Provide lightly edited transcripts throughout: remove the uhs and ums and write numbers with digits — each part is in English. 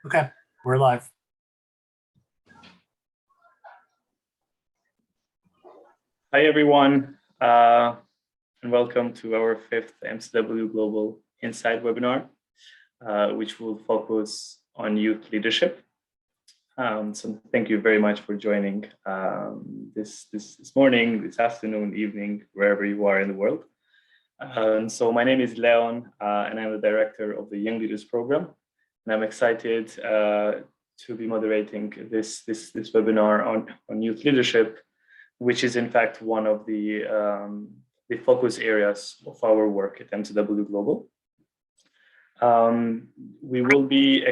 Okay, we're live. Hi, everyone, and welcome to our fifth MCW Global Insight webinar, which will focus on youth leadership. So thank you very much for joining this morning, this afternoon, evening, wherever you are in the world. So my name is Leon, and I'm the director of the Young Leaders Program. And I'm excited to be moderating this webinar on youth leadership, which is in fact one of the focus areas of our work at MCW Global. We will be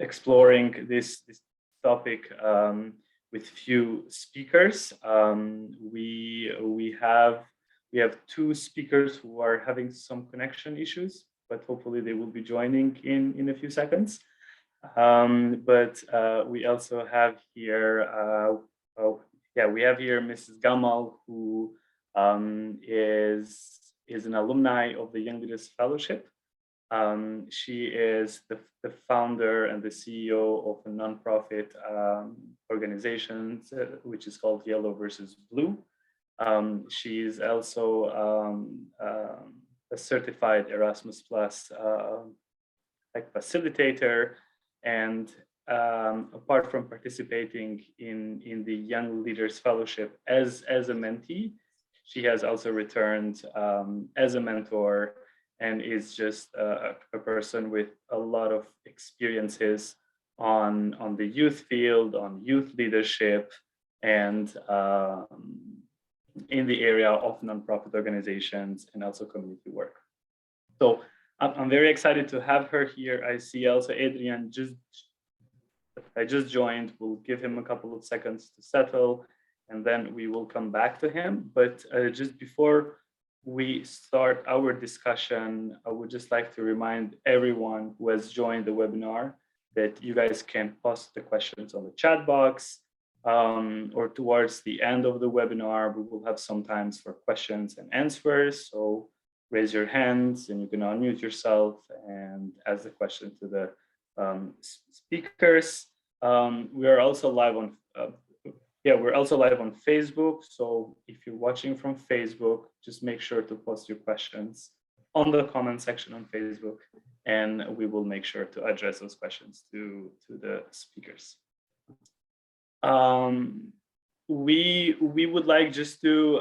exploring this topic with few speakers. We have two speakers who are having some connection issues, but hopefully they will be joining in a few seconds. But we also have here, we have here Mrs. Gamal, who is an alumni of the Young Leaders Fellowship. She is the founder and the CEO of a nonprofit organization, which is called Yellow versus Blue. She is also a certified Erasmus Plus facilitator, and apart from participating in the Young Leaders Fellowship as a mentee, she has also returned as a mentor and is just a person with a lot of experiences on the youth field, on youth leadership, and in the area of nonprofit organizations and also community work. So I'm very excited to have her here. I see also Adrian just joined. We'll give him a couple of seconds to settle, and then we will come back to him. But just before we start our discussion, I would just like to remind everyone who has joined the webinar that you guys can post the questions on the chat box, or towards the end of the webinar, we will have some times for questions and answers. So raise your hands and you can unmute yourself and ask the question to the speakers. We are also live on Facebook. So if you're watching from Facebook, just make sure to post your questions on the comment section on Facebook, and we will make sure to address those questions to the speakers. We would like just to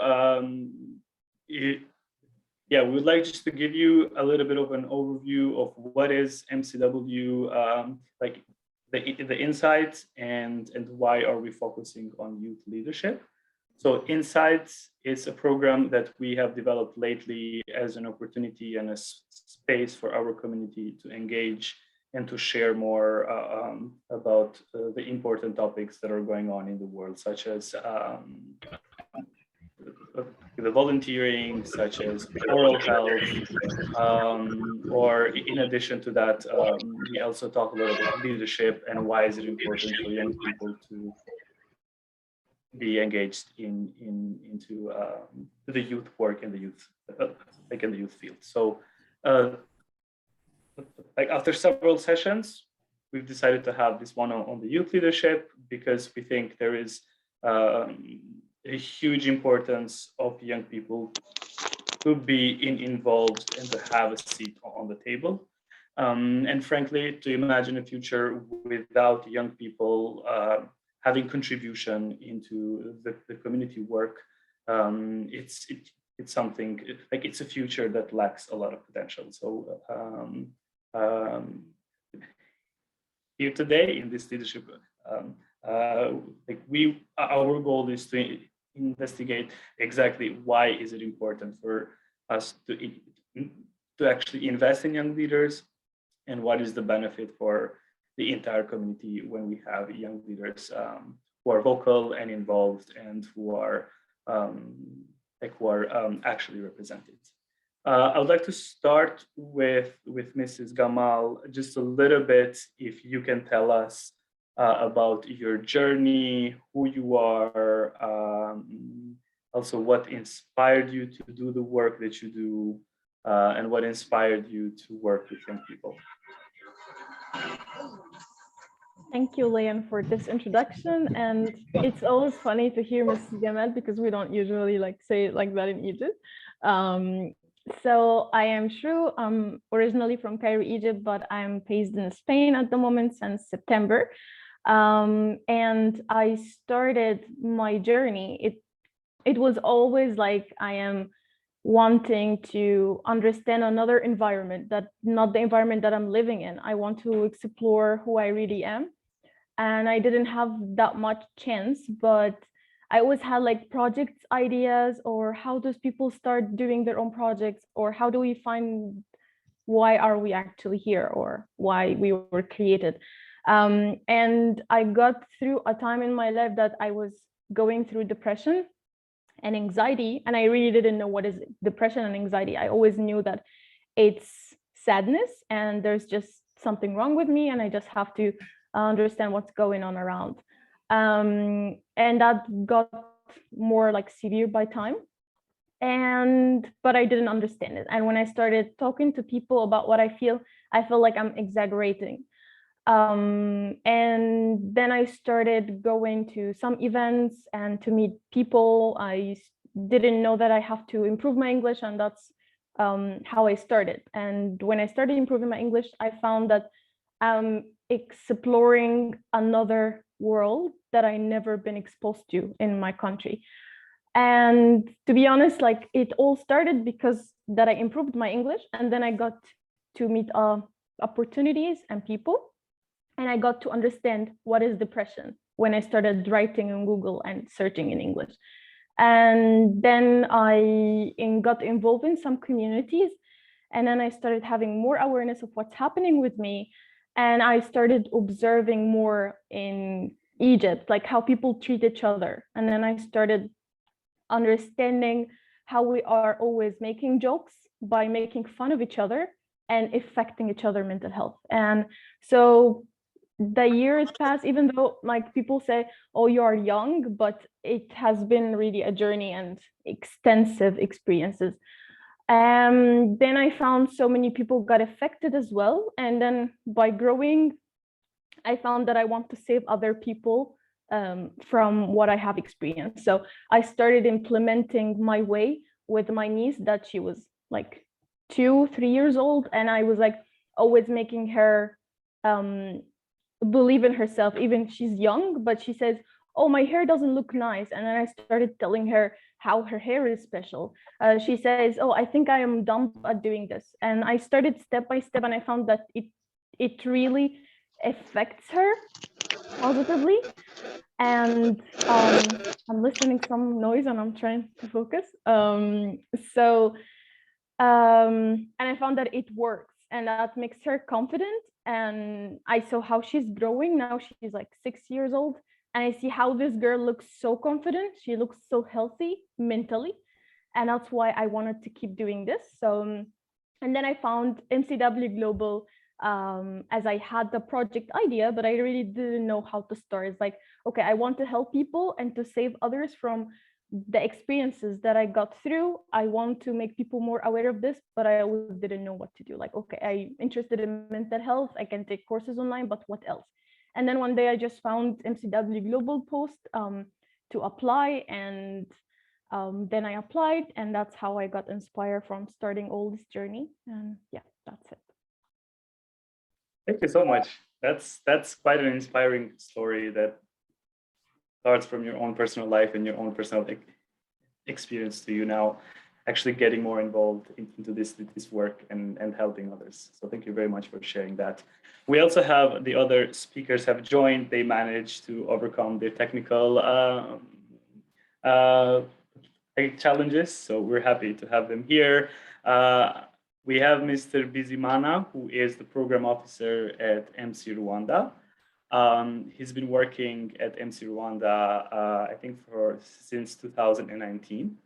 give you a little bit of an overview of what is MCW, like the Insights, and why are we focusing on youth leadership. So Insights is a program that we have developed lately as an opportunity and a space for our community to engage and to share more about the important topics that are going on in the world, such as the volunteering, such as oral health, or in addition to that, we also talk a little about leadership and why is it important for young people to be engaged into the youth work in the youth, in the youth field. So, after several sessions, we've decided to have this one on the youth leadership because we think there is a huge importance of young people to be involved and to have a seat on the table. And frankly, to imagine a future without young people having contribution into the community work, it's something like it's a future that lacks a lot of potential. So here today in this leadership, our goal is to investigate exactly why is it important for us to actually invest in young leaders, and what is the benefit for the entire community when we have young leaders who are vocal and involved and who are actually represented. I would like to start with Mrs. Gamal, just a little bit, if you can tell us about your journey, who you are, also what inspired you to do the work that you do, and what inspired you to work with young people. Thank you, Leon, for this introduction. And it's always funny to hear Mrs. Gamal because we don't usually say it like that in Egypt. Um, so I am Shrew. I'm originally from Cairo, Egypt, but I'm based in Spain at the moment since September. And I started my journey. It was always like I am wanting to understand another environment, that not the environment that I'm living in. I want to explore who I really am, and I didn't have that much chance, but I always had like project ideas, or how does people start doing their own projects, or how do we find why are we actually here, or why we were created. And I got through a time in my life that I was going through depression and anxiety, and I really didn't know what is depression and anxiety. I always knew that it's sadness and there's just something wrong with me, and I just have to understand what's going on around. And that got more like severe by time, but I didn't understand it. And when I started talking to people about what I feel like I'm exaggerating. And then I started going to some events and to meet people. I didn't know that I have to improve my English, and that's how I started. And when I started improving my English, I found that I'm exploring another world that I never been exposed to in my country. And to be honest, like it all started because that I improved my English, and then I got to meet opportunities and people, and I got to understand what is depression when I started writing on Google and searching in English. And then I got involved in some communities, and then I started having more awareness of what's happening with me. And I started observing more in Egypt, like how people treat each other. And then I started understanding how we are always making jokes by making fun of each other and affecting each other mental health. And so the years pass, even though like people say, oh, you are young, but it has been really a journey and extensive experiences. Then I found so many people got affected as well. And then by growing, I found that I want to save other people from what I have experienced. So I started implementing my way with my niece, that she was like 2-3 years old. And I was like always making her believe in herself, even she's young, but she says, oh, my hair doesn't look nice. And then I started telling her how her hair is special. She says, oh, I think I am dumb at doing this. And I started step by step, and I found that it really affects her positively. And I'm listening some noise and I'm trying to focus. And I found that it works, and that makes her confident. And I saw how she's growing. Now she's like 6 years old, and I see how this girl looks so confident. She looks so healthy mentally, and that's why I wanted to keep doing this. So, and then I found MCW Global, as I had the project idea, but I really didn't know how to start. It's like, okay, I want to help people and to save others from the experiences that I got through. I want to make people more aware of this, but I always didn't know what to do. Like, okay, I'm interested in mental health. I can take courses online, but what else? And then one day I just found MCW Global post to apply, and then I applied, and that's how I got inspired from starting all this journey. And yeah, that's it. Thank you so much. That's quite an inspiring story that starts from your own personal life and your own personal experience to you now actually getting more involved into this work and helping others. So thank you very much for sharing that. We also have the other speakers have joined. They managed to overcome their technical challenges. So we're happy to have them here. We have Mr. Bisimana, who is the program officer at MC Rwanda. He's been working at MC Rwanda, I think, since 2019.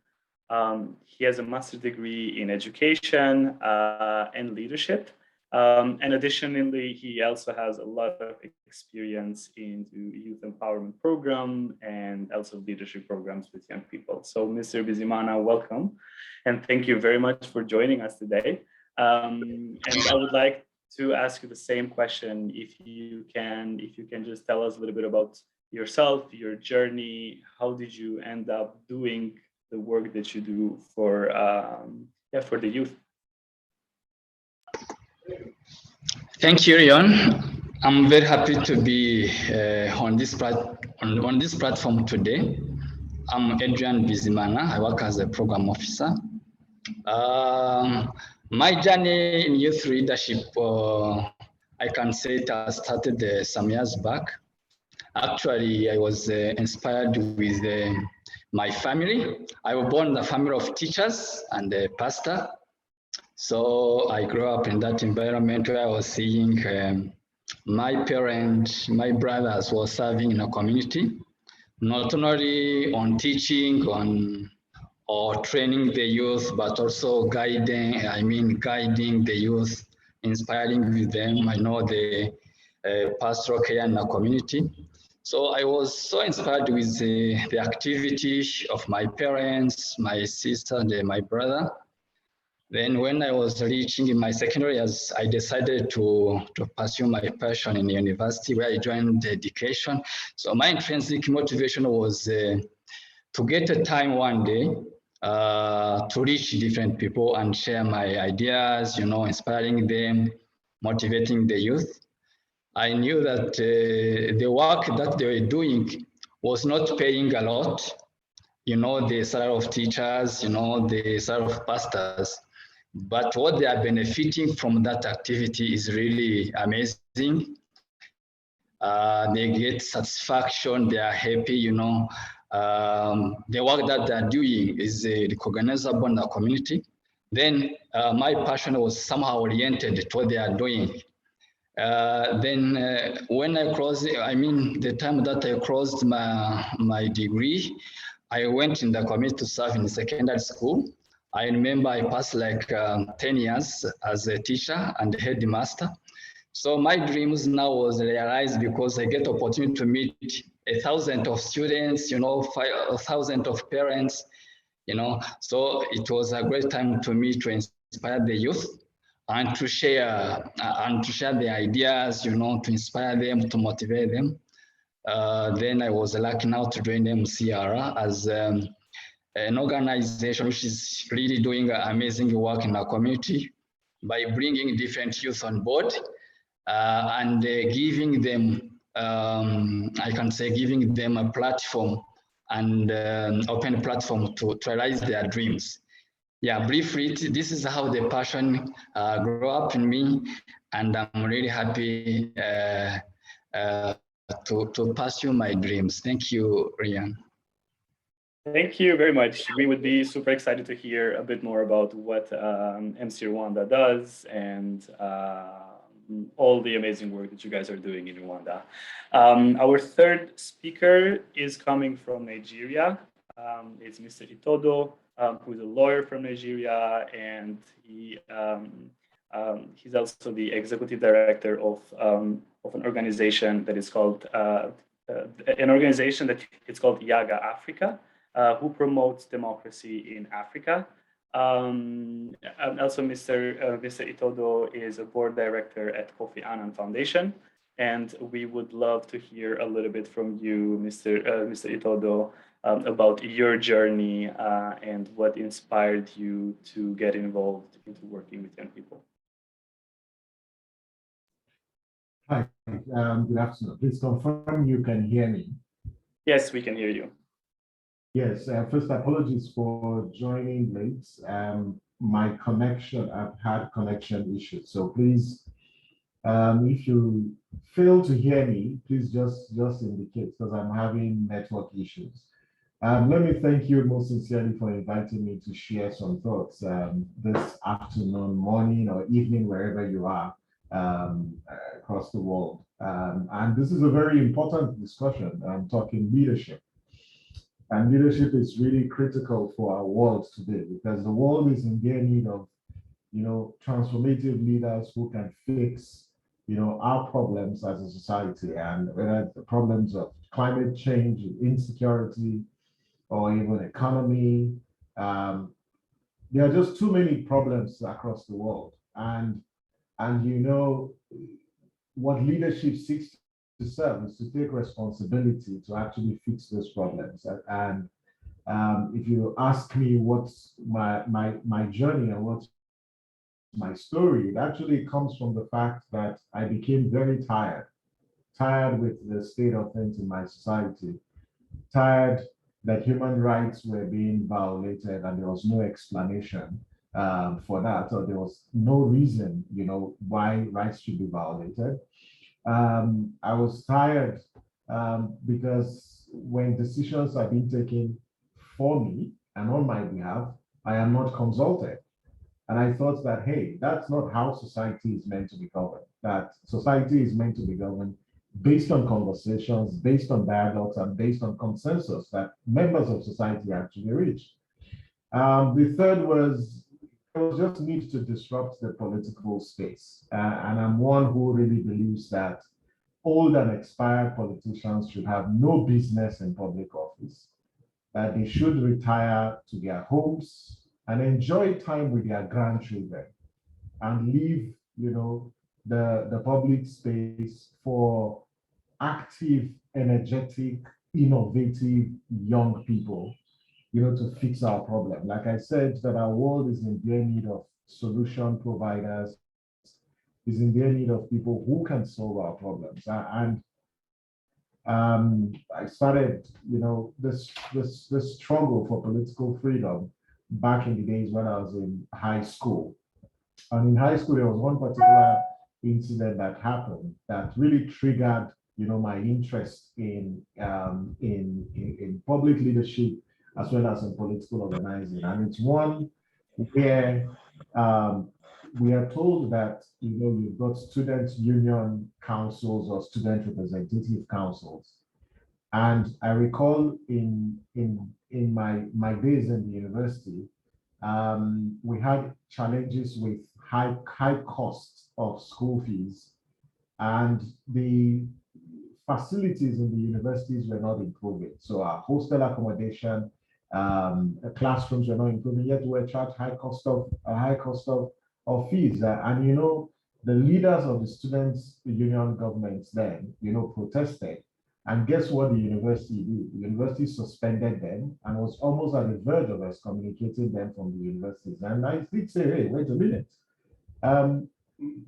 He has a master's degree in education and leadership. And additionally, he also has a lot of experience in the youth empowerment program and also leadership programs with young people. So Mr. Bisimana, welcome. And thank you very much for joining us today. And I would like to ask you the same question. If you can just tell us a little bit about yourself, your journey. How did you end up doing the work that you do for for the youth? Thank you, Rion. I'm very happy to be on this platform today. I'm Adrian Bisiman. I work as a program officer. My journey in youth leadership, I can say it has started some years back. Actually, I was inspired with my family. I was born in a family of teachers and a pastor. So I grew up in that environment where I was seeing my parents, my brothers were serving in a community, not only on teaching, or training the youth, but also guiding the youth, inspiring with them. I know the pastoral care in the community. So I was so inspired with the activity of my parents, my sister, and my brother. Then when I was reaching in my secondary years, I decided to pursue my passion in university, where I joined education. So my intrinsic motivation was to get a time one day to reach different people and share my ideas, inspiring them, motivating the youth. I knew that the work that they were doing was not paying a lot. The salary of teachers, the salary of pastors. But what they are benefiting from that activity is really amazing. They get satisfaction, they are happy, the work that they're doing is recognizable in the community. Then my passion was somehow oriented to what they are doing. Then when I crossed, the time that I crossed my degree, I went in the community to serve in secondary school. I remember I passed like 10 years as a teacher and headmaster. So my dreams now was realized because I get opportunity to meet 1,000 of students, 5,000 of parents, So it was a great time to me to inspire the youth and to share the ideas, to inspire them, to motivate them. Then I was lucky now to join MCR as an organization which is really doing amazing work in our community by bringing different youth on board and giving them, giving them a platform and open platform to realize their dreams. Yeah, briefly, this is how the passion grew up in me, and I'm really happy to pursue my dreams. Thank you, Rian. Thank you very much. We would be super excited to hear a bit more about what MC Rwanda does and all the amazing work that you guys are doing in Rwanda. Our third speaker is coming from Nigeria. It's Mr. Itodo, who is a lawyer from Nigeria, and he's also the executive director of an organization that is called Yaga Africa. Who promotes democracy in Africa. And also, Mr. Itodo is a board director at Kofi Annan Foundation. And we would love to hear a little bit from you, Mr. Itodo, about your journey and what inspired you to get involved into working with young people. Hi, good afternoon. Please confirm you can hear me. Yes, we can hear you. Yes, first apologies for joining late. My connection, I've had connection issues. So please, if you fail to hear me, please just indicate because I'm having network issues. Let me thank you most sincerely for inviting me to share some thoughts this afternoon, morning, or evening, wherever you are across the world. And this is a very important discussion. I'm talking leadership. And leadership is really critical for our world today because the world is in their need of, transformative leaders who can fix, our problems as a society, and whether it's the problems of climate change, insecurity, or even economy. There are just too many problems across the world. And And you know, what leadership seeks to serve is to take responsibility to actually fix those problems. And if you ask me what's my journey and what's my story, it actually comes from the fact that I became very tired with the state of things in my society, tired that human rights were being violated and there was no explanation for that, or there was no reason, you know, why rights should be violated. I was tired because when decisions are being taken for me and on my behalf, I am not consulted. And I thought that, hey, that's not how society is meant to be governed. That society is meant to be governed based on conversations, based on dialogues, and based on consensus that members of society actually reach. The third was it was just need to disrupt the political space. And I'm one who really believes that old and expired politicians should have no business in public office, that they should retire to their homes and enjoy time with their grandchildren and leave, you know, the public space for active, energetic, innovative young people, you know, to fix our problem. Like I said, that our world is in dire need of solution providers, is in dire need of people who can solve our problems. And I started, you know, this struggle for political freedom back in the days when I was in high school. And in high school, there was one particular incident that happened that really triggered, you know, my interest in public leadership as well as in political organizing. And it's one where we are told that, you know, you've got student union councils or student representative councils. And I recall in my days in the university, we had challenges with high costs of school fees, and the facilities in the universities were not improving. So our hostel accommodation, classrooms were not improving. Yet we were charged high cost of fees. And you know, the leaders of the students' union governments then, you know, protested. And guess what the university did? The university suspended them and was almost at the verge of excommunicating them from the universities. And I did say, hey, wait a minute.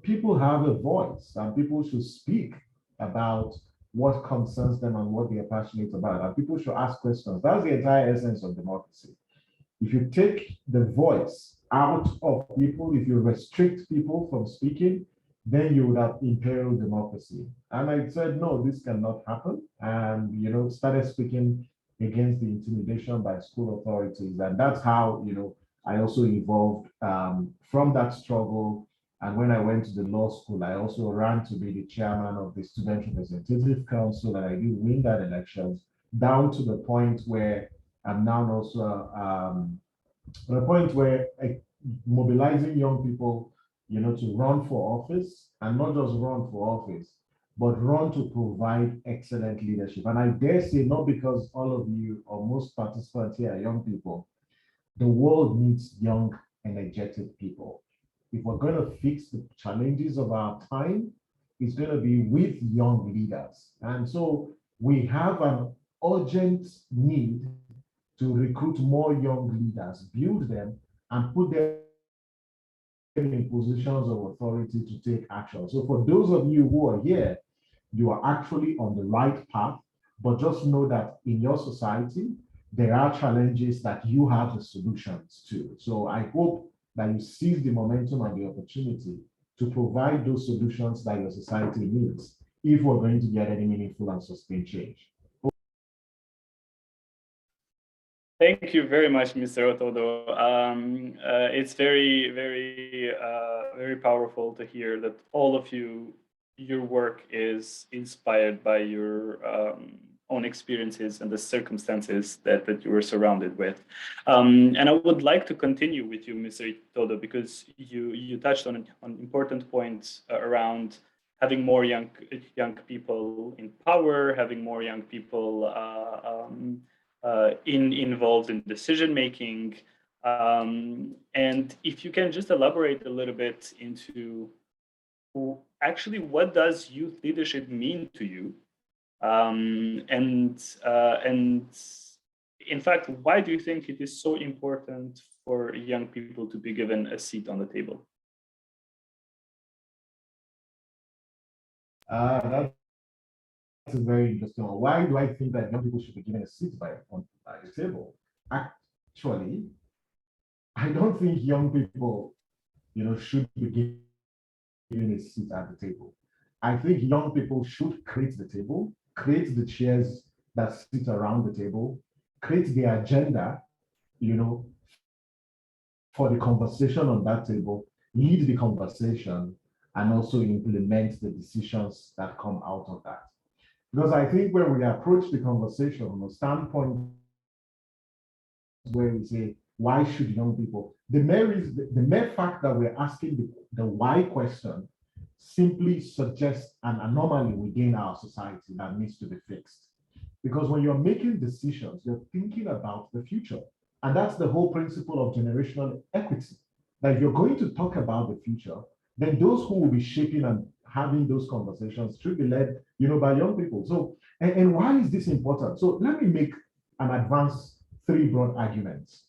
People have a voice and people should speak about what concerns them and what they are passionate about. And people should ask questions. That's the entire essence of democracy. If you take the voice out of people, if you restrict people from speaking, then you would have imperiled democracy. And I said, no, this cannot happen. And, you know, started speaking against the intimidation by school authorities. And that's how, you know, I also evolved from that struggle. And when I went to the law school, I also ran to be the chairman of the Student Representative Council, and I did win that elections, down to the point where I'm now also at a point where mobilizing young people, you know, to run for office, and not just run for office, but run to provide excellent leadership. And I dare say, not because all of you or most participants here are young people, the world needs young, energetic people. If we're going to fix the challenges of our time, it's going to be with young leaders. And so we have an urgent need to recruit more young leaders, build them, and put them in positions of authority to take action. So for those of you who are here, you are actually on the right path, but just know that in your society, there are challenges that you have the solutions to. So I hope that you seize the momentum and the opportunity to provide those solutions that your society needs if we're going to get any meaningful and sustained change. Thank you very much, Mr. Otodo. It's very, very powerful to hear that all of you, your work is inspired by your own experiences and the circumstances that you were surrounded with. And I would like to continue with you, Mr. Otodo, because you touched on important points around having more young people in power, having more young people involved in decision making, and if you can just elaborate a little bit into actually, what does youth leadership mean to you? And in fact, why do you think it is so important for young people to be given a seat on the table? That's a very interesting one. Why do I think that young people should be given a seat by the table? Actually, I don't think young people, should be given a seat at the table. I think young people should create the table, create the chairs that sit around the table, create the agenda, for the conversation on that table, lead the conversation, and also implement the decisions that come out of that. Because I think when we approach the conversation from a standpoint where we say, why should young people, the mere fact that we're asking the why question simply suggests an anomaly within our society that needs to be fixed. Because when you're making decisions, you're thinking about the future. And that's the whole principle of generational equity. That if you're going to talk about the future, then those who will be shaping and having those conversations should be led, by young people. So, and why is this important? So let me make an advance 3 broad arguments.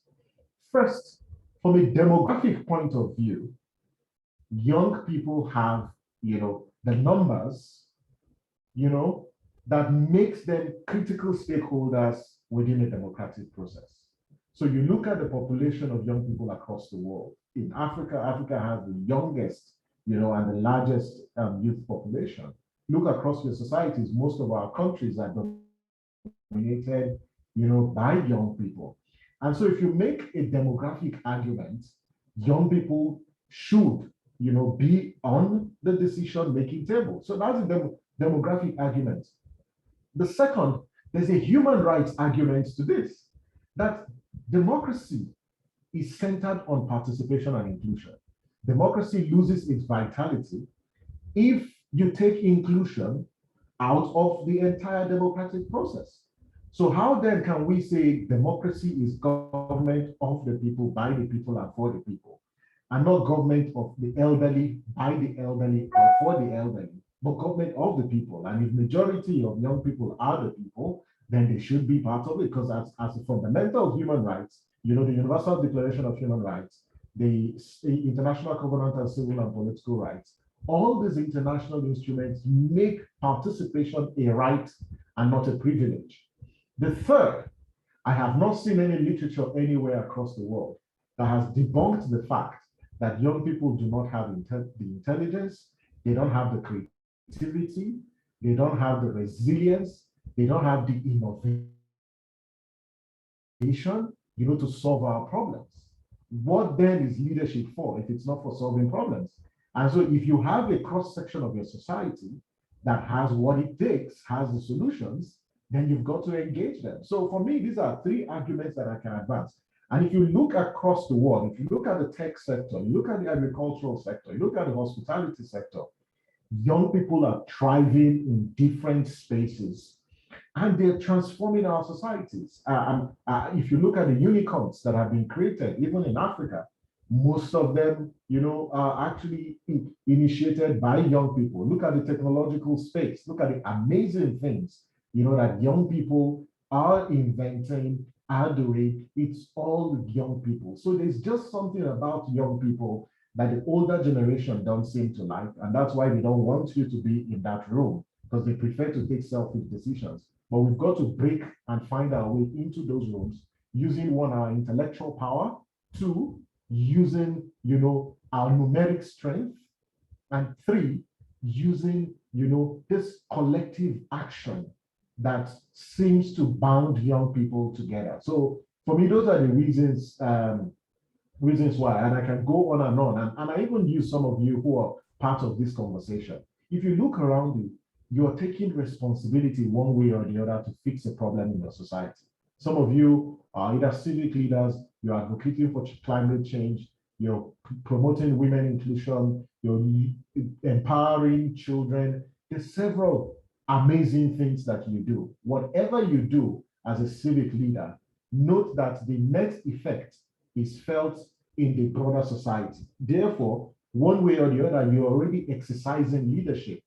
First, from a demographic point of view, young people have, the numbers, that makes them critical stakeholders within a democratic process. So you look at the population of young people across the world. In Africa, Africa has the youngest, and the largest youth population. Look across your societies, most of our countries are dominated, by young people. And so if you make a demographic argument, young people should, be on the decision-making table. So that's a demographic argument. The second, there's a human rights argument to this, that democracy is centered on participation and inclusion. Democracy loses its vitality if you take inclusion out of the entire democratic process. So how then can we say democracy is government of the people, by the people, and for the people, and not government of the elderly, by the elderly, or for the elderly, but government of the people? And if majority of young people are the people, then they should be part of it, because as a fundamental of human rights, the Universal Declaration of Human Rights, the International Covenant on Civil and Political Rights, all these international instruments make participation a right and not a privilege. The third, I have not seen any literature anywhere across the world that has debunked the fact that young people do not have the intelligence, they don't have the creativity, they don't have the resilience, they don't have the innovation, to solve our problems. What then is leadership for if it's not for solving problems? And so if you have a cross-section of your society that has what it takes, has the solutions, then you've got to engage them. So for me, these are 3 arguments that I can advance. And if you look across the world, if you look at the tech sector, you look at the agricultural sector, you look at the hospitality sector, young people are thriving in different spaces and they're transforming our societies. If you look at the unicorns that have been created, even in Africa, most of them, are actually initiated by young people. Look at the technological space. Look at the amazing things, that young people are inventing, are doing. It's all young people. So there's just something about young people that the older generation don't seem to like, and that's why they don't want you to be in that room, because they prefer to take selfish decisions. But we've got to break and find our way into those rooms using 1, our intellectual power, 2, using, our numeric strength, and 3, using, this collective action that seems to bound young people together. So for me, those are the reasons why, and I can go on, and I even use some of you who are part of this conversation. If you look around you, you're taking responsibility one way or the other to fix a problem in your society. Some of you are either civic leaders, you're advocating for climate change, you're promoting women inclusion, you're empowering children. There's several amazing things that you do. Whatever you do as a civic leader, note that the net effect is felt in the broader society. Therefore, one way or the other, you're already exercising leadership.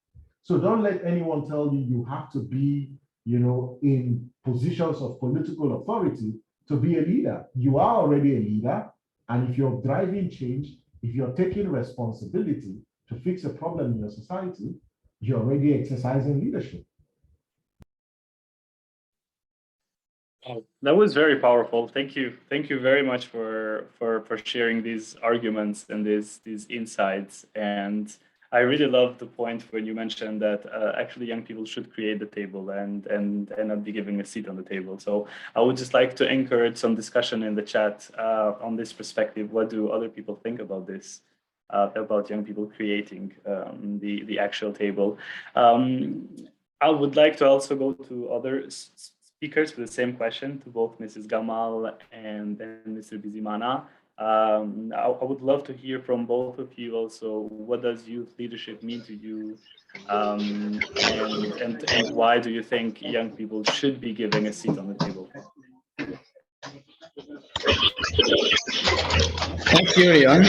So don't let anyone tell you you have to be, in positions of political authority to be a leader. You are already a leader. And if you're driving change, if you're taking responsibility to fix a problem in your society, you're already exercising leadership. Oh, that was very powerful. Thank you. Thank you very much for sharing these arguments and these insights. And I really love the point when you mentioned that actually young people should create the table and not be giving a seat on the table. So I would just like to encourage some discussion in the chat on this perspective. What do other people think about this? About young people creating the actual table. I would like to also go to other speakers with the same question, to both Mrs. Gamal and Mr. Bisimana. I would love to hear from both of you also, what does youth leadership mean to you? And why do you think young people should be giving a seat on the table? Thank you, Rion.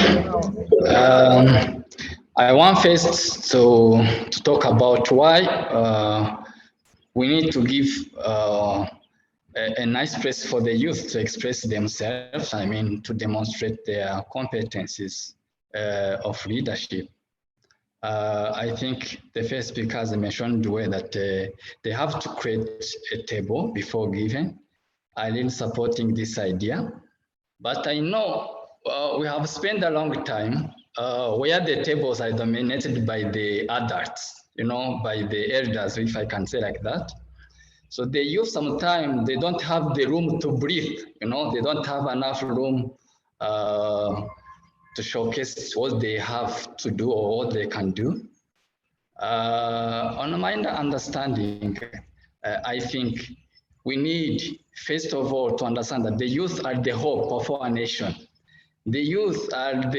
I want first to talk about why we need to give a nice place for the youth to express themselves, to demonstrate their competencies of leadership. I think the first speaker has mentioned the way that they have to create a table before giving. I'm really supporting this idea, but I know we have spent a long time where the tables are dominated by the adults, by the elders, if I can say like that. So the youth sometimes, they don't have the room to breathe, they don't have enough room to showcase what they have to do or what they can do. On my understanding, I think we need, first of all, to understand that the youth are the hope of our nation. The youth are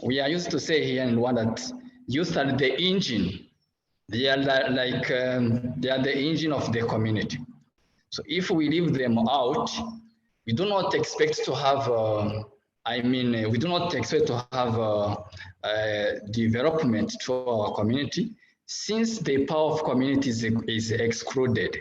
we are used to say here in Rwanda that youth are the engine. They are like, they are the engine of the community. So if we leave them out, we do not expect to have, we do not expect to have development to our community, since the power of communities is excluded.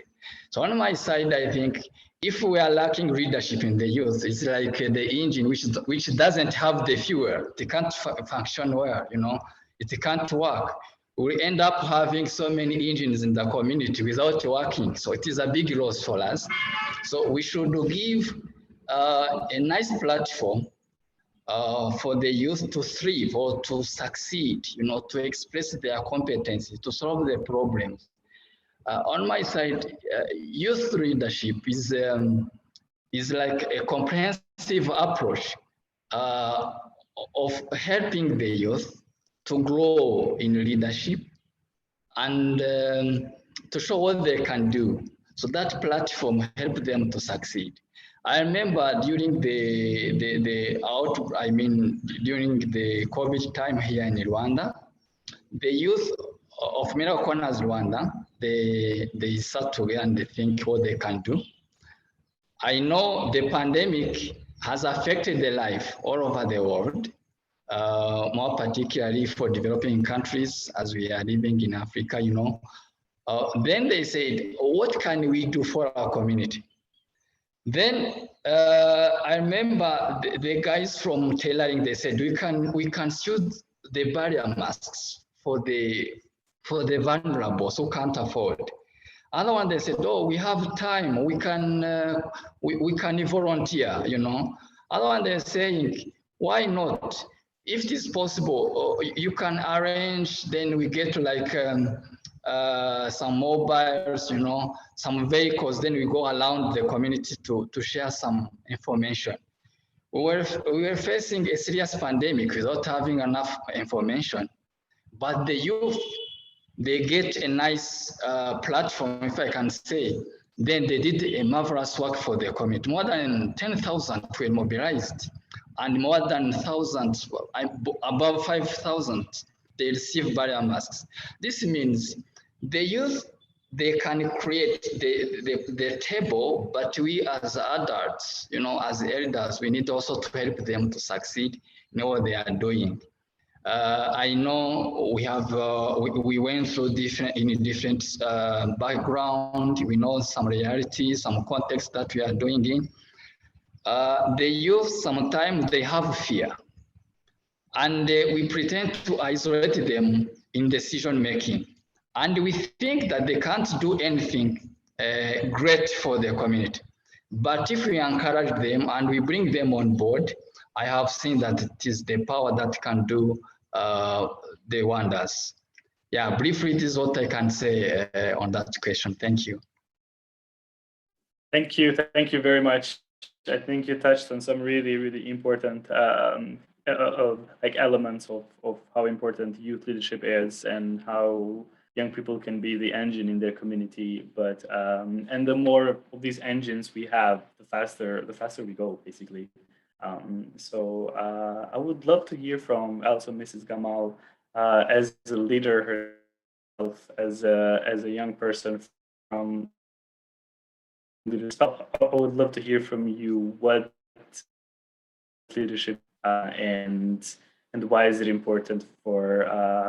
So on my side, I think if we are lacking leadership in the youth, it's like the engine which doesn't have the fuel. It can't function well, it can't work. We end up having so many engines in the community without working. So it is a big loss for us. So we should give a nice platform for the youth to thrive or to succeed, to express their competencies, to solve their problems. On my side, youth leadership is like a comprehensive approach of helping the youth to grow in leadership and to show what they can do. So that platform helped them to succeed. I remember during during the COVID time here in Rwanda, the youth of Miracle Corners Rwanda, they sat together and they think what they can do. I know the pandemic has affected their life all over the world, more particularly for developing countries as we are living in Africa, Then they said, what can we do for our community? Then I remember the guys from tailoring, they said, we can use the barrier masks for the vulnerable who can't afford. Other one, they said, oh, we have time, we can volunteer, Other one, they're saying, why not? If it is possible, you can arrange, then we get like some mobiles, some vehicles, then we go around the community to share some information. We were facing a serious pandemic without having enough information, but the youth, they get a nice platform, if I can say. Then they did a marvelous work for the community. More than 10,000 were mobilized, and more than 1,000, above 5,000, they receive barrier masks. This means the youth, they can create the table, but we as adults, as elders, we need also to help them to succeed in what they are doing. I know we have we went through different background. We know some realities, some context that we are doing in. The youth sometimes they have fear, and we pretend to isolate them in decision making, and we think that they can't do anything great for their community. But if we encourage them and we bring them on board, I have seen that it is the power that can do the wonders. Yeah, briefly, this is what I can say on that question. Thank you. Thank you very much. I think you touched on some really important like elements of how important youth leadership is and how young people can be the engine in their community. But and the more of these engines we have, the faster we go, basically. So I would love to hear from also Mrs. Gamal as a leader herself, as a young person from leadership. I would love to hear from you what leadership and why is it important for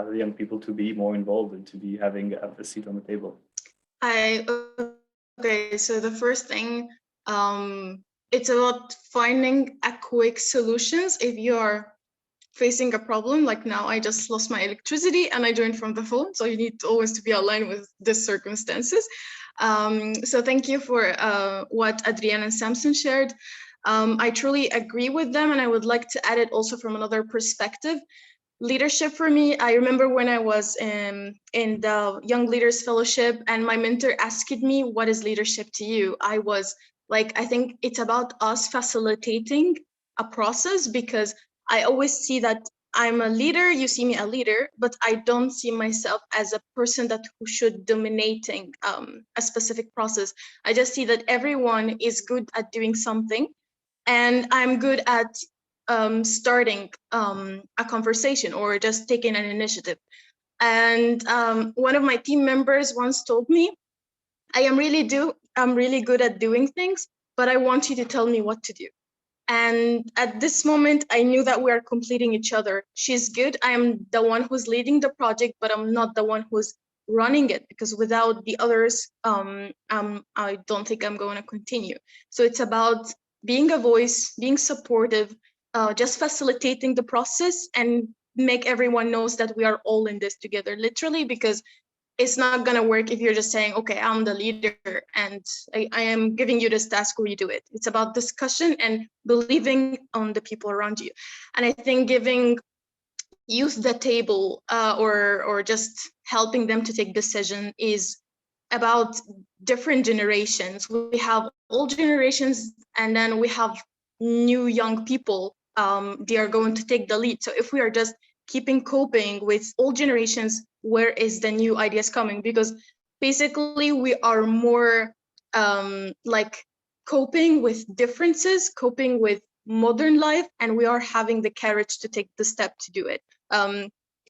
the young people to be more involved and to be having a seat on the table. Okay, so the first thing, it's about finding a quick solutions if you are facing a problem. Like now I just lost my electricity and I joined from the phone, so you need always to be aligned with the circumstances. So thank you for what Adrian and Samson shared. I truly agree with them, and I would like to add it also from another perspective. Leadership for me, I remember when I was in the Young Leaders Fellowship and my mentor asked me, what is leadership to you? I was like, I think it's about us facilitating a process, because I always see that I'm a leader, you see me a leader, but I don't see myself as a person who should dominating a specific process. I just see that everyone is good at doing something, and I'm good at starting a conversation or just taking an initiative. And one of my team members once told me, I'm really good at doing things, but I want you to tell me what to do. And at this moment, I knew that we are completing each other. She's good. I am the one who's leading the project, but I'm not the one who's running it, because without the others, I don't think I'm going to continue. So it's about being a voice, being supportive, just facilitating the process, and make everyone knows that we are all in this together, literally, because it's not going to work if you're just saying, okay, I'm the leader and I am giving you this task where you do it. It's about discussion and believing on the people around you. And I think giving youth the table or just helping them to take decision is about different generations. We have old generations, and then we have new young people. They are going to take the lead. So if we are just keeping coping with old generations, where is the new ideas coming? Because basically we are more like coping with differences, coping with modern life, and we are having the courage to take the step to do it.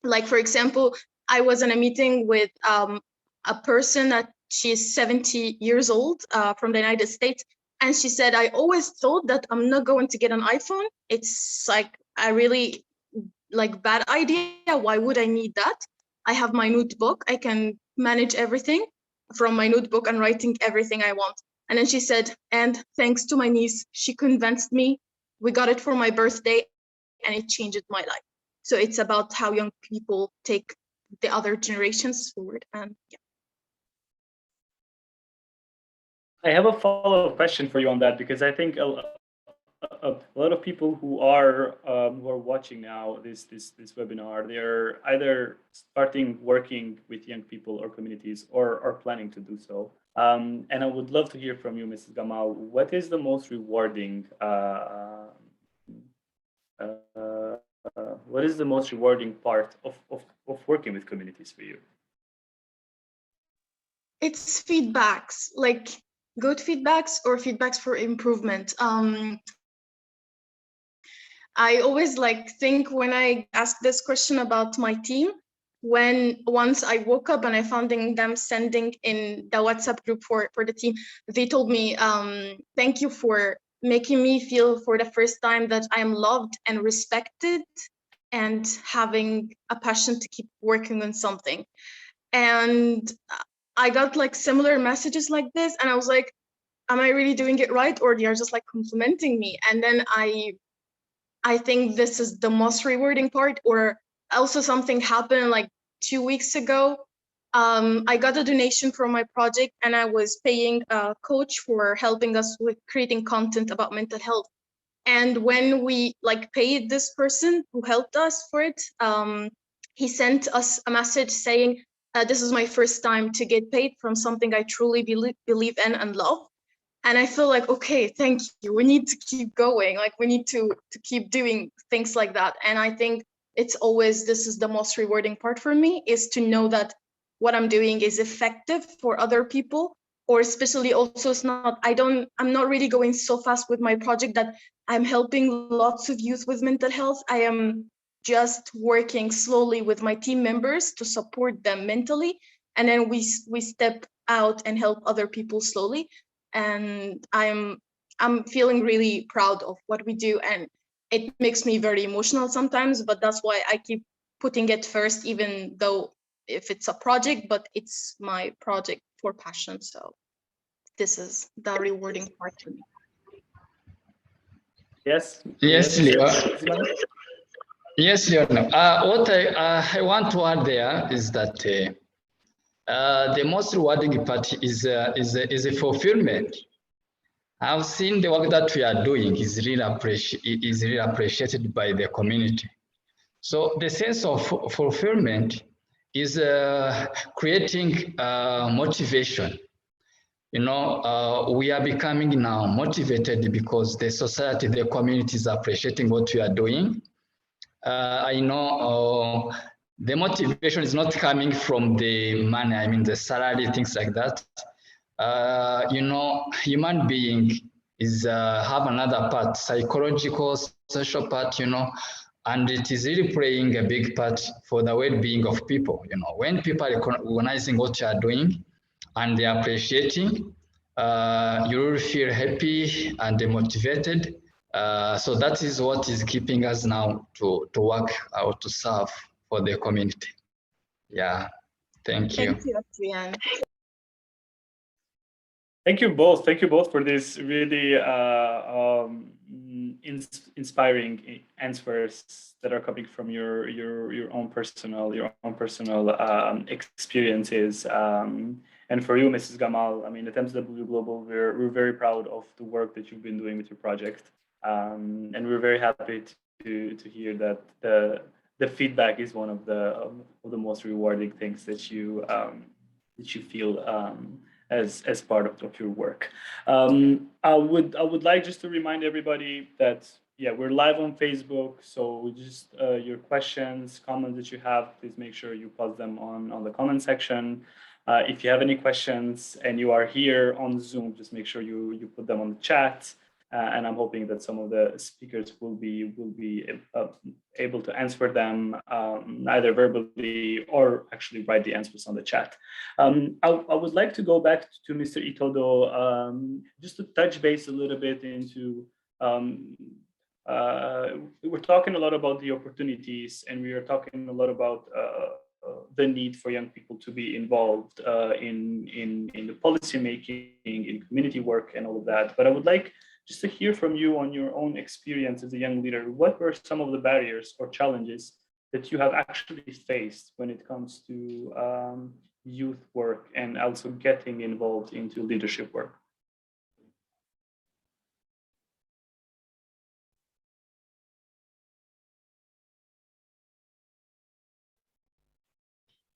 Like, for example, I was in a meeting with a person that she's 70 years old from the United States. And she said, I always thought that I'm not going to get an iPhone. It's like a really bad idea. Why would I need that? I have my notebook. I can manage everything from my notebook and writing everything I want. And then she said, and thanks to my niece, she convinced me. We got it for my birthday and it changed my life. So it's about how young people take the other generations forward. And yeah. I have a follow-up question for you on that, because I think a lot of people who are watching now this webinar, they're either starting working with young people or communities, or are planning to do so. And I would love to hear from you, Mrs. Gamal. What is the most rewarding? What is the most rewarding part of working with communities for you? It's feedbacks, like good feedbacks or feedbacks for improvement. I always think when I ask this question about my team, when once I woke up and I found them sending in the WhatsApp group for the team, they told me, thank you for making me feel for the first time that I am loved and respected and having a passion to keep working on something. And I got like similar messages like this, and I was like, am I really doing it right, or they are just like complimenting me? And then I think this is the most rewarding part. Or also something happened like 2 weeks ago. I got a donation from my project, and I was paying a coach for helping us with creating content about mental health. And when we like paid this person who helped us for it, he sent us a message saying, this is my first time to get paid from something I truly believe in and love. And I feel like, okay, thank you. We need to keep going. Like we need to keep doing things like that. And I think it's always, this is the most rewarding part for me, is to know that what I'm doing is effective for other people. Or especially also, it's not, I'm not really going so fast with my project that I'm helping lots of youth with mental health. I am just working slowly with my team members to support them mentally. And then we step out and help other people slowly. And I'm feeling really proud of what we do, and it makes me very emotional sometimes, but that's why I keep putting it first, even though if it's a project, but it's my project for passion. So this is the rewarding part for me. Yes. Yes, Leo. Yes, Leon. What I want to add there is that the most rewarding part is a fulfillment. I've seen the work that we are doing is really appreciated by the community. So the sense of fulfillment is creating motivation. You know, we are becoming now motivated because the society, the community is appreciating what we are doing. I know the motivation is not coming from the money, I mean the salary, things like that. You know, human being is have another part, psychological, social part, you know, and it is really playing a big part for the well-being of people. You know, when people are recognizing what you are doing and they are appreciating, you will feel happy and motivated. So that is what is keeping us now to work or to serve for the community. Yeah, thank you. Thank you, Adrian. Thank you both. Thank you both for this really inspiring answers that are coming from your own personal experiences. And for you, Mrs. Gamal, I mean, at MCW Global, we're very proud of the work that you've been doing with your project, and we're very happy to hear that the feedback is one of the most rewarding things that you feel. As part of your work. I would like just to remind everybody that we're live on Facebook, so just your questions, comments that you have, please make sure you post them on the comment section. If you have any questions and you are here on Zoom, just make sure you put them on the chat. And I'm hoping that some of the speakers will be able to answer them either verbally or actually write the answers on the chat. I would like to go back to Mr. Itodo just to touch base a little bit into. We're talking a lot about the opportunities, and we are talking a lot about the need for young people to be involved in the policy making, in community work, and all of that. But I would like just to hear from you on your own experience as a young leader. What were some of the barriers or challenges that you have actually faced when it comes to youth work and also getting involved into leadership work?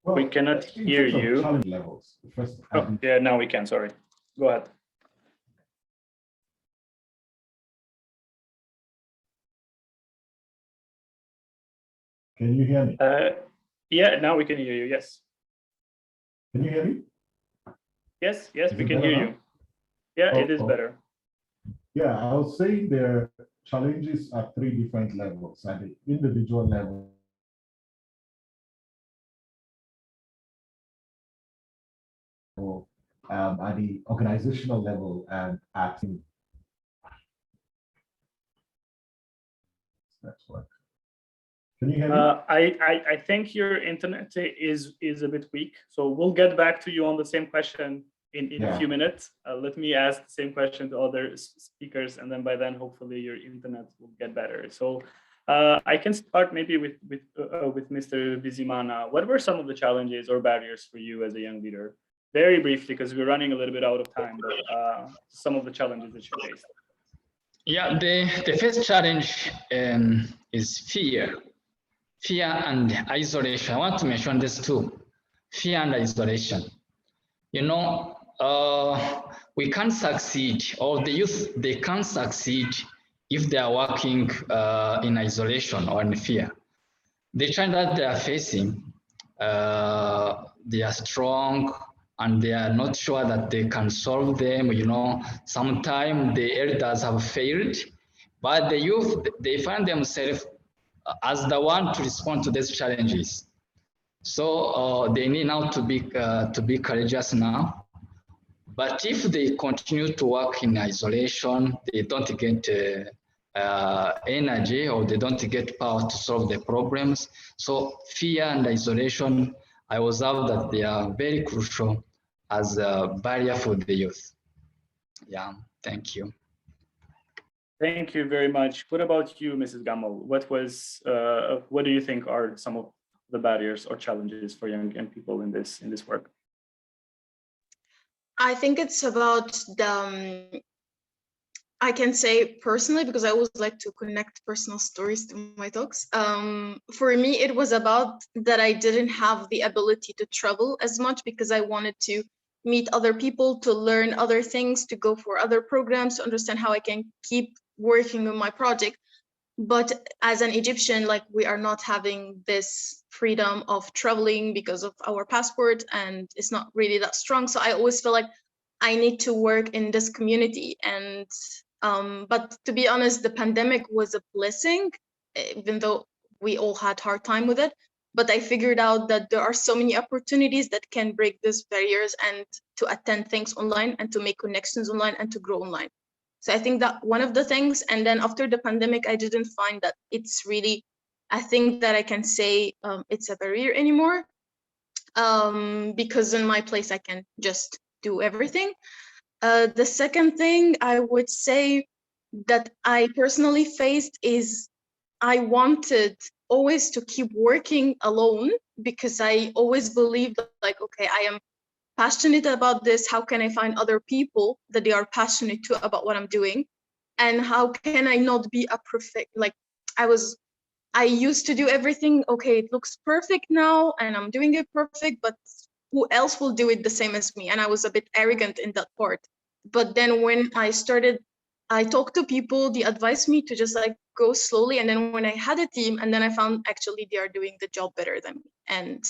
Well, we cannot hear you. Levels. First, yeah, now we can, sorry. Go ahead. Can you hear me? Yeah, now we can hear you, yes. Can you hear me? Yes, we can hear you. Yeah, it is better. Yeah, I was saying there are challenges at 3 different levels: at the individual level, at the organizational level, and at that's what. Can you hear me? I think your internet is a bit weak, so we'll get back to you on the same question in a few minutes. Let me ask the same question to other speakers, and then by then, hopefully, your internet will get better. So I can start maybe with Mr. Bisiman. What were some of the challenges or barriers for you as a young leader? Very briefly, because we're running a little bit out of time, but some of the challenges that you faced. Yeah, the first challenge is fear. Fear and isolation. I want to mention this too. Fear and isolation. You know, we can't succeed, or the youth, they can't succeed if they are working in isolation or in fear. The challenge that they are facing, they are strong and they are not sure that they can solve them. You know, sometimes the elders have failed, but the youth, they find themselves as the one to respond to these challenges. So they need now to be courageous now. But if they continue to work in isolation, they don't get energy, or they don't get power to solve the problems. So fear and isolation, I observe that they are very crucial as a barrier for the youth. Yeah, thank you. Thank you very much. What about you, Mrs. Gamal? What do you think are some of the barriers or challenges for young people in this work? I think it's about the, I can say personally, because I always like to connect personal stories to my talks. For me, it was about that I didn't have the ability to travel as much because I wanted to meet other people, to learn other things, to go for other programs, to understand how I can keep working on my project. But as an Egyptian, like, we are not having this freedom of traveling because of our passport, and it's not really that strong. So I always feel like I need to work in this community. And but to be honest, the pandemic was a blessing, even though we all had hard time with it. But I figured out that there are so many opportunities that can break these barriers, and to attend things online, and to make connections online, and to grow online. So I think that one of the things, and then after the pandemic, I didn't find that it's really a thing that I can say it's a barrier anymore, because in my place, I can just do everything. The second thing I would say that I personally faced is I wanted always to keep working alone, because I always believed like, okay, I am passionate about this. How can I find other people that they are passionate too about what I'm doing? And how can I not be a perfect, like, I used to do everything, okay, it looks perfect now and I'm doing it perfect, but who else will do it the same as me? And I was a bit arrogant in that part. But then when I talked to people, they advised me to just like go slowly. And then when I had a team, and then I found actually they are doing the job better than me. And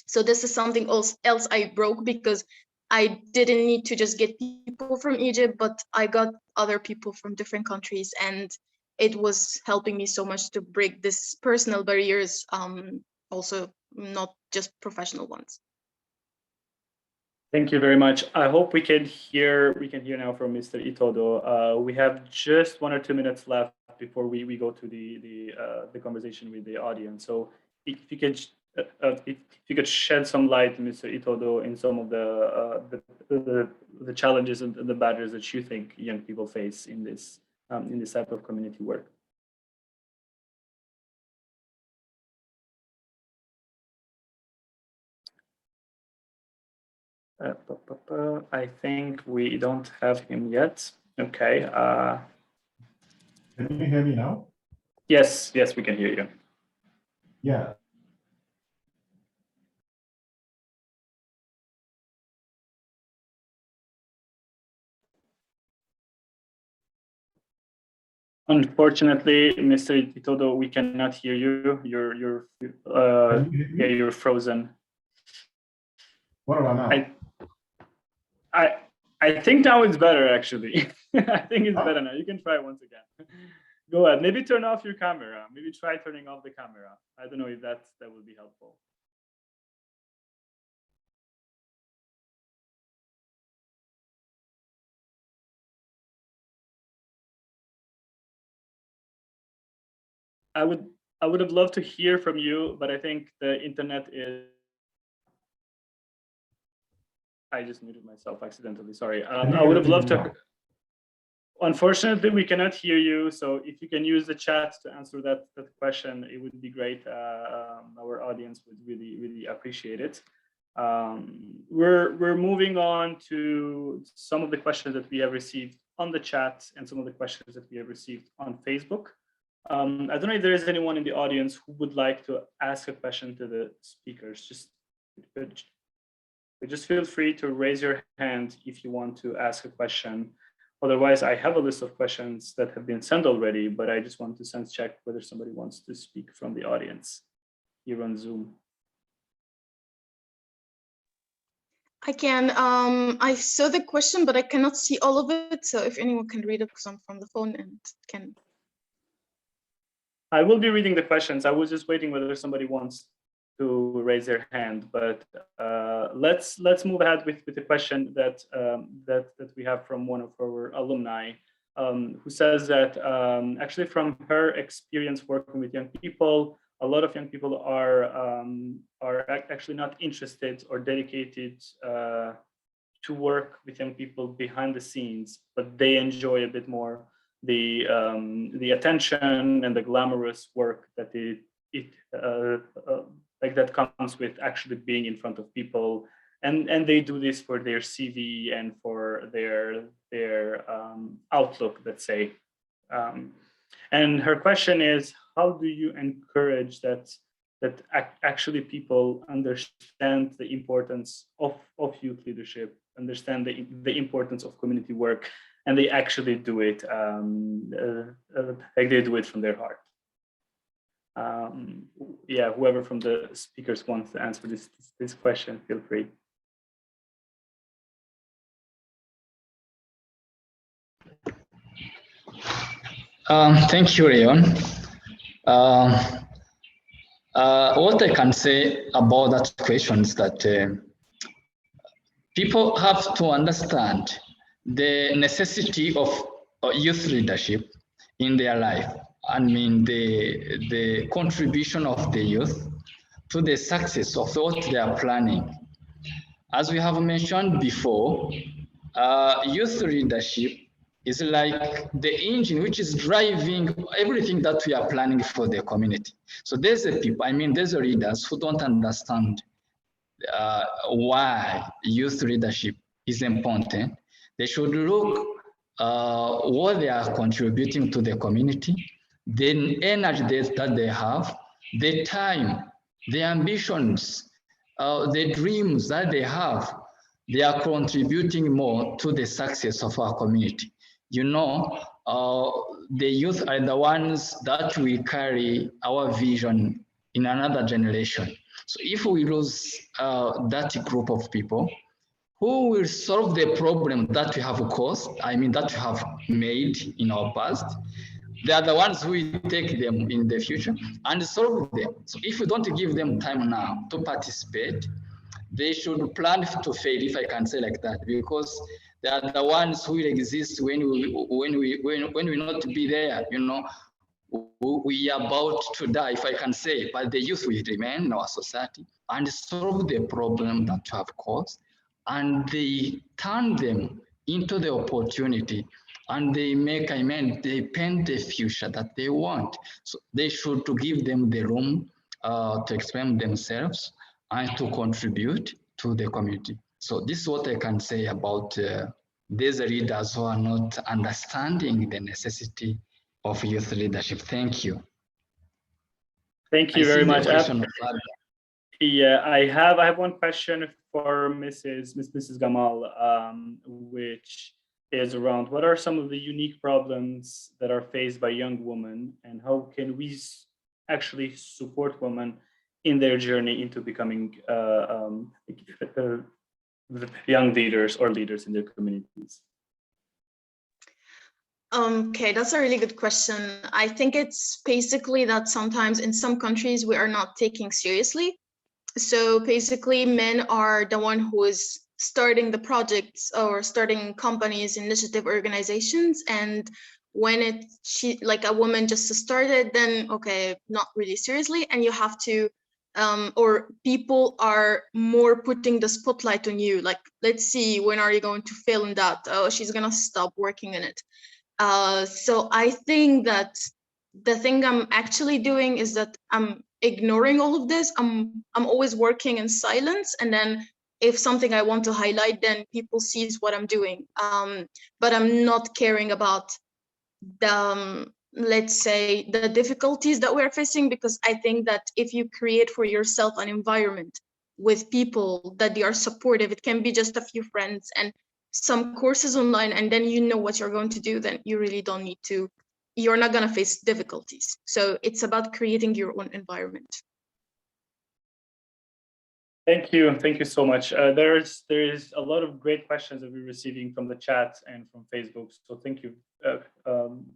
so this is something else I broke, because I didn't need to just get people from Egypt, but I got other people from different countries, and it was helping me so much to break this personal barriers, also not just professional ones. Thank you very much. I hope we can hear now from Mr. Itodo. We have just 1 or 2 minutes left before we go to the conversation with the audience. So if you could shed some light, Mr. Itodo, in some of the challenges and the barriers that you think young people face in this type of community work. I think we don't have him yet. Okay. Can you hear me now? Yes, we can hear you. Yeah. Unfortunately, Mr. Itodo, we cannot hear you. You're frozen. What about now? I think now it's better, actually. I think it's better now. You can try once again. Go ahead. Maybe turn off your camera. Maybe try turning off the camera. I don't know if that would be helpful. I would I would have loved to hear from you, but I think the internet is. I just muted myself accidentally. Sorry. I would have loved to. Unfortunately, we cannot hear you. So if you can use the chat to answer that question, it would be great. Our audience would really appreciate it. We're moving on to some of the questions that we have received on the chat and some of the questions that we have received on Facebook. I don't know if there is anyone in the audience who would like to ask a question to the speakers. Just feel free to raise your hand if you want to ask a question. Otherwise, I have a list of questions that have been sent already, but I just want to sense check whether somebody wants to speak from the audience here on Zoom. I can. I saw the question, but I cannot see all of it. So if anyone can read it, because I'm from the phone and can. I will be reading the questions. I was just waiting whether somebody wants to raise their hand, but let's move ahead with the question that we have from one of our alumni, who says that actually from her experience working with young people, a lot of young people are actually not interested or dedicated to work with young people behind the scenes, but they enjoy a bit more the attention and the glamorous work that that comes with actually being in front of people, and they do this for their CV and for their outlook, let's say. And her question is, how do you encourage that actually people understand the importance of youth leadership, understand the importance of community work, and they actually do it like they do it from their heart? Yeah, whoever from the speakers wants to answer this question, feel free. Thank you, Leon. What I can say about that question is that people have to understand the necessity of youth leadership in their life. I mean, the contribution of the youth to the success of what they are planning. As we have mentioned before, youth leadership is like the engine which is driving everything that we are planning for the community. So there's the people, I mean, there's the leaders who don't understand why youth leadership is important. They should look what they are contributing to the community, the energy that they have, the time, the ambitions, the dreams that they have. They are contributing more to the success of our community. You know, the youth are the ones that will carry our vision in another generation. So if we lose that group of people, who will solve the problem that we have caused, I mean, that we have made in our past? They are the ones who will take them in the future and solve them. So if we don't give them time now to participate, they should plan to fail, if I can say like that, because they are the ones who will exist when we not be there. You know, we are about to die, if I can say, but the youth will remain in our society and solve the problem that we have caused, and they turn them into the opportunity, and they make, I mean, they paint the future that they want. So they should to give them the room to explain themselves and to contribute to the community. So this is what I can say about these leaders who are not understanding the necessity of youth leadership. Thank you. Thank you very much. Yeah, I have one question for Mrs. Gamal, which is around what are some of the unique problems that are faced by young women, and how can we actually support women in their journey into becoming young leaders or leaders in their communities? Okay, that's a really good question. I think it's basically that sometimes in some countries we are not taking seriously. So basically men are the one who is starting the projects or starting companies, initiative organizations, and when like a woman just started, then okay, not really seriously, and you have to or people are more putting the spotlight on you, like, let's see, when are you going to fail in that? Oh, she's gonna stop working in it. So I think that the thing I'm actually doing is that I'm ignoring all of this. I'm always working in silence, and then if something I want to highlight, then people sees what I'm doing. But I'm not caring about the let's say the difficulties that we're facing, because I think that if you create for yourself an environment with people that they are supportive, it can be just a few friends and some courses online, and then you know what you're going to do, then you really don't need to, you're not going to face difficulties. So it's about creating your own environment. Thank you so much. There's a lot of great questions that we're receiving from the chat and from Facebook. So thank you,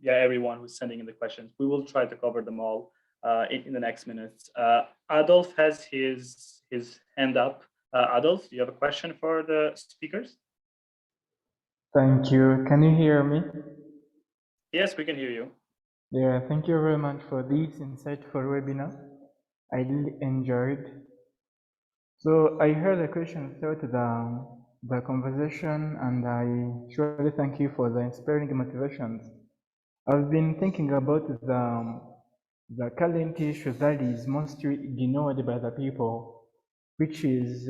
everyone who's sending in the questions. We will try to cover them all in the next minutes. Adolf has his hand up. Adolf, do you have a question for the speakers? Thank you. Can you hear me? Yes, we can hear you. Yeah, thank you very much for this insightful webinar. I really enjoyed. So I heard the question throughout the conversation, and I surely thank you for the inspiring motivations. I've been thinking about the current issue that is mostly ignored by the people, which is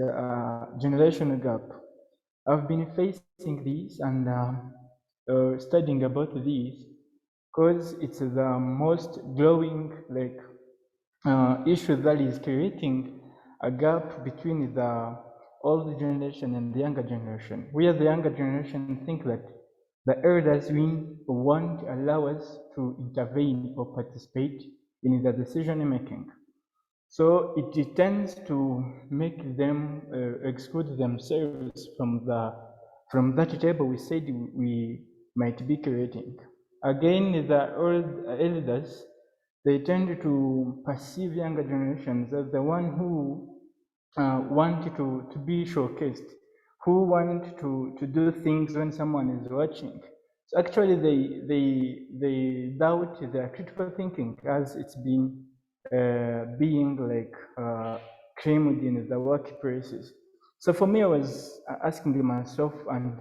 generational gap. I've been facing this and studying about this because it's the most growing issue that is creating a gap between the old generation and the younger generation. We as the younger generation think that the elders won't allow us to intervene or participate in the decision making. So it tends to make them exclude themselves from that table we said we might be creating. Again, the old elders, they tend to perceive younger generations as the one who want to be showcased, who want to do things when someone is watching. So actually, they doubt their critical thinking as it's been being claimed in the workplaces. So for me, I was asking myself and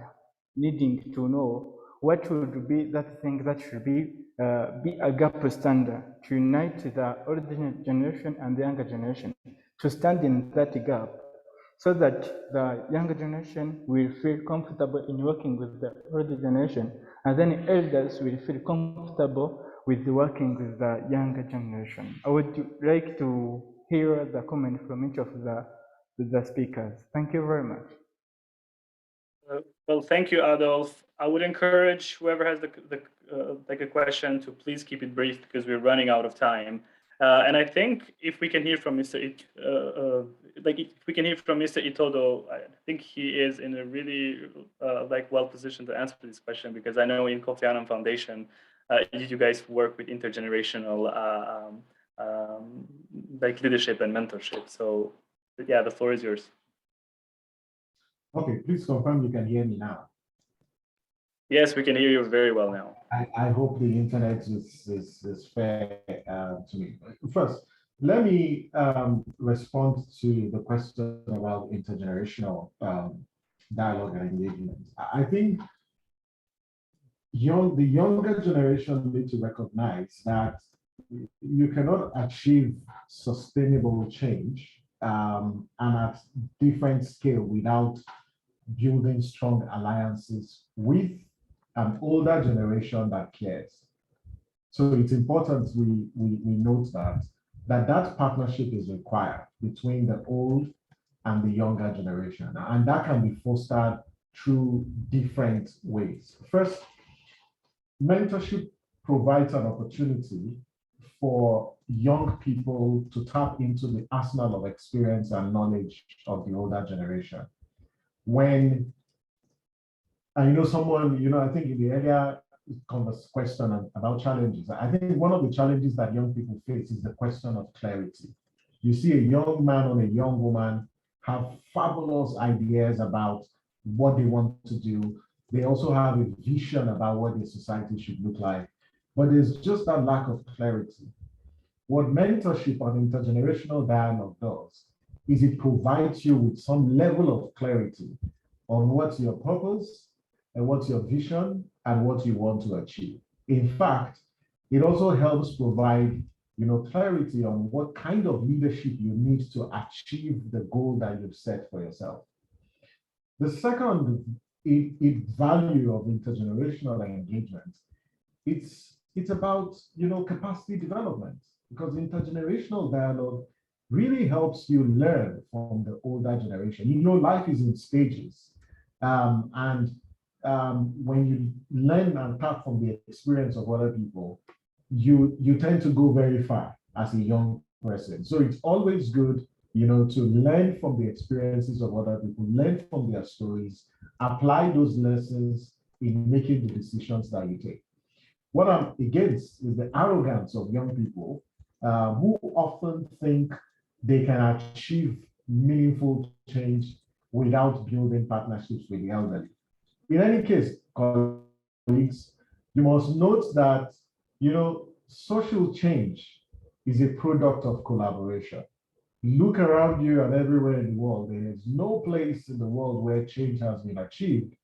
needing to know what would be that thing that should be a gap standard to unite the older generation and the younger generation, to stand in that gap, so that the younger generation will feel comfortable in working with the older generation, and then elders will feel comfortable with working with the younger generation. I would like to hear the comment from each of the speakers. Thank you very much. Well, thank you, Adolf. I would encourage whoever has a question to please keep it brief, because we're running out of time. And I think if we can hear from Mr. Itodo, I think he is in a really well positioned to answer this question, because I know in Kofi Annan Foundation, you guys work with intergenerational leadership and mentorship. So yeah, the floor is yours. Okay, please confirm you can hear me now. Yes, we can hear you very well now. I hope the internet is fair to me. First, let me respond to the question about intergenerational dialogue and engagement. I think the younger generation need to recognize that you cannot achieve sustainable change and at different scale without building strong alliances with an older generation that cares. So it's important we note that partnership is required between the old and the younger generation. And that can be fostered through different ways. First, mentorship provides an opportunity for young people to tap into the arsenal of experience and knowledge of the older generation. When I think in the earlier question about challenges, I think one of the challenges that young people face is the question of clarity. You see a young man or a young woman have fabulous ideas about what they want to do. They also have a vision about what the society should look like, but there's just that lack of clarity. What mentorship on intergenerational dialogue does is it provides you with some level of clarity on what's your purpose and what's your vision and what you want to achieve. In fact, it also helps provide clarity on what kind of leadership you need to achieve the goal that you've set for yourself. The second value of intergenerational engagement, it's about capacity development, because intergenerational dialogue really helps you learn from the older generation. Life is in stages, and when you learn and tap from the experience of other people, you tend to go very far as a young person. So it's always good, to learn from the experiences of other people, learn from their stories, apply those lessons in making the decisions that you take. What I'm against is the arrogance of young people who often think they can achieve meaningful change without building partnerships with the elderly. In any case, colleagues, you must note that, social change is a product of collaboration. Look around you and everywhere in the world, there is no place in the world where change has been achieved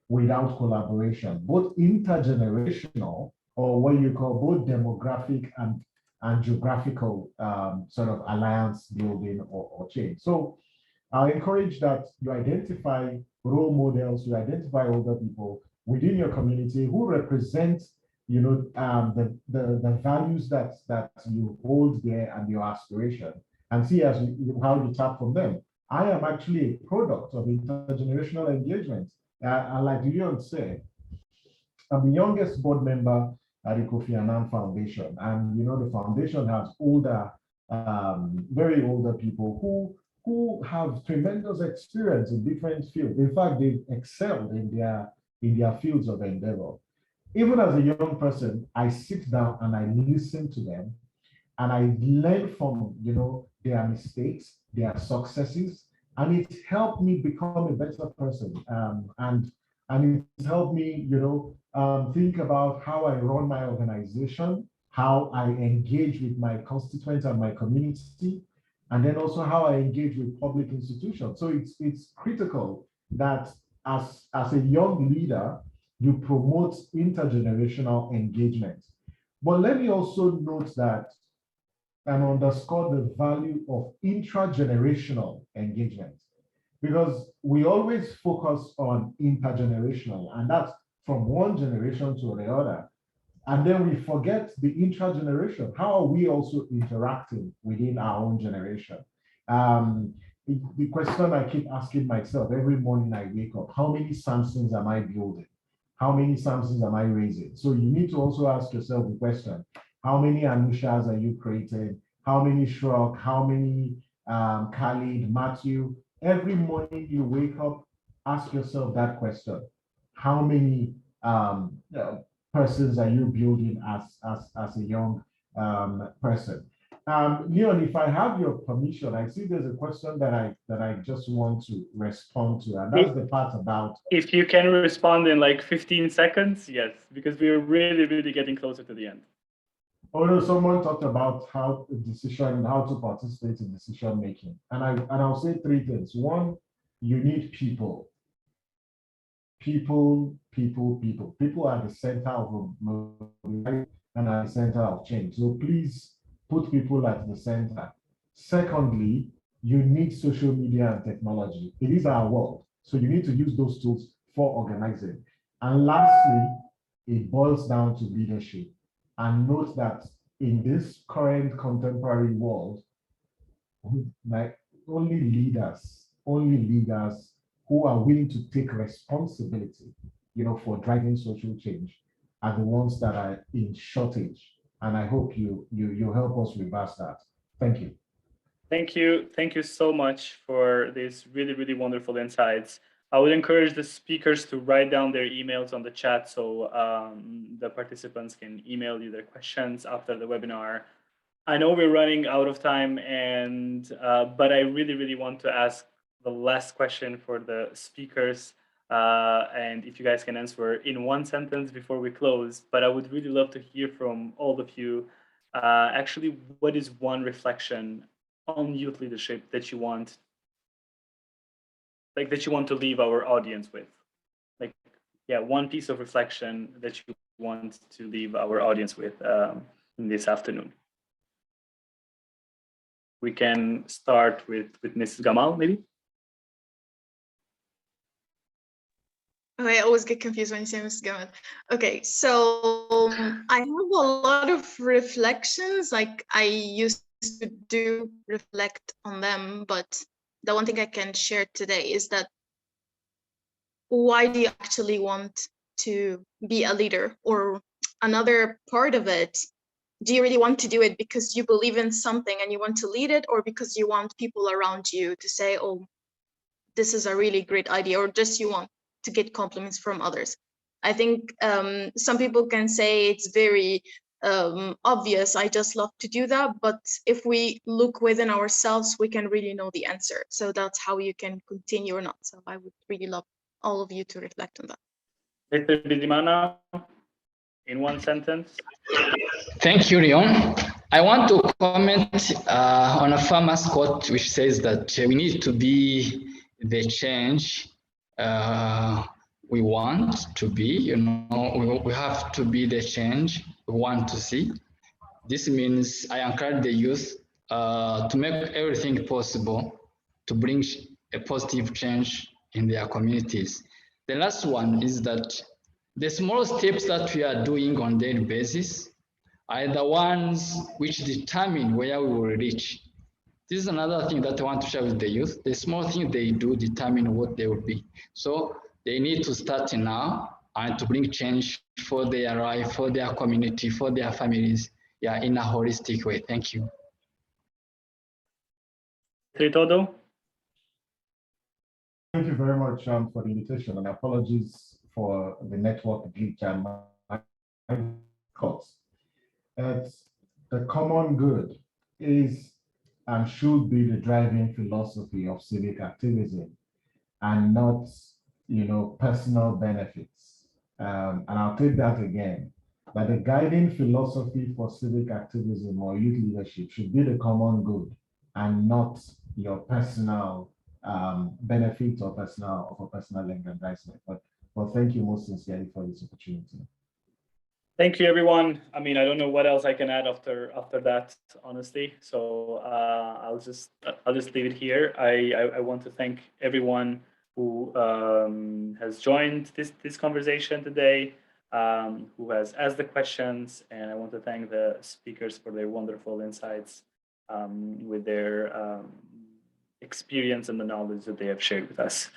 without collaboration, both intergenerational, or what you call both demographic and geographical sort of alliance building or change. So I encourage that you identify role models, you identify older people within your community who represent, the values that you hold there and your aspiration, and see how you tap from them. I am actually a product of intergenerational engagement. And like Leon said, I'm the youngest board member at the Kofi Annan Foundation, and the foundation has older, very older people who have tremendous experience in different fields. In fact, they've excelled in their fields of endeavor. Even as a young person, I sit down and I listen to them, and I learn from their mistakes, their successes, and it helped me become a better person. And it helped me, think about how I run my organization, how I engage with my constituents and my community, and then also how I engage with public institutions. So it's critical that as a young leader, you promote intergenerational engagement. But let me also note that and underscore the value of intragenerational engagement, because we always focus on intergenerational, and that's from one generation to the other. And then we forget the intrageneration. How are we also interacting within our own generation? The question I keep asking myself every morning I wake up: how many Samsons am I building? How many Samsons am I raising? So you need to also ask yourself the question: how many Anushas are you creating? How many Shrok? How many Khalid, Matthew? Every morning you wake up, ask yourself that question: how many persons are you building as a young person? Leon, if I have your permission, I see there's a question that I just want to respond to, and that's the part about. If you can respond in like 15 seconds, yes, because we are really, really getting closer to the end. Oh no, someone talked about how to participate in decision making, and I'll say three things. One, you need people. People are the center of mobility and at the center of change. So please put people at the center. Secondly, you need social media and technology. It is our world, so you need to use those tools for organizing. And lastly, it boils down to leadership. And note that in this current contemporary world, like only leaders who are willing to take responsibility, for driving social change are the ones that are in shortage. And I hope you help us reverse that. Thank you. Thank you. Thank you so much for these really, really wonderful insights. I would encourage the speakers to write down their emails on the chat so the participants can email you their questions after the webinar. I know we're running out of time, but I really, really want to ask the last question for the speakers. And if you guys can answer in one sentence before we close, but I would really love to hear from all of you. Actually, what is one reflection on youth leadership that you want, to leave our audience with? Like, yeah, one piece of reflection that you want to leave our audience with this afternoon. We can start with Mrs. Gamal, maybe. Oh, I always get confused when you say Mrs. Gamal. Okay, so I have a lot of reflections. Like I used to reflect on them, but the one thing I can share today is that why do you actually want to be a leader? Or another part of it, do you really want to do it because you believe in something and you want to lead it, or because you want people around you to say, oh, this is a really great idea, or just you want to get compliments from others? I think some people can say it's very obvious, I just love to do that, but if we look within ourselves, we can really know the answer. So that's how you can continue or not. So I would really love all of you to reflect on that. Mr. Bisiman, in one sentence. Thank you, Leon. I want to comment on a famous quote which says that we need to be the change we want to be. You know, we have to be the change we want to see. This means I encourage the youth to make everything possible to bring a positive change in their communities. The last one is that the small steps that we are doing on a daily basis are the ones which determine where we will reach. This is another thing that I want to share with the youth. The small things they do determine what they will be. So they need to start now and to bring change for their life, for their community, for their families, yeah, in a holistic way. Thank you. Tritodo? Thank you very much for the invitation, and apologies for the network glitch and my calls. The common good is and should be the driving philosophy of civic activism, and not, personal benefits. And I'll take that again. That the guiding philosophy for civic activism or youth leadership should be the common good, and not your personal benefit or personal aggrandizement. But thank you most sincerely for this opportunity. Thank you, everyone. I mean, I don't know what else I can add after that, honestly. So I'll just leave it here. I want to thank everyone who has joined this conversation today, who has asked the questions, and I want to thank the speakers for their wonderful insights with their experience and the knowledge that they have shared with us.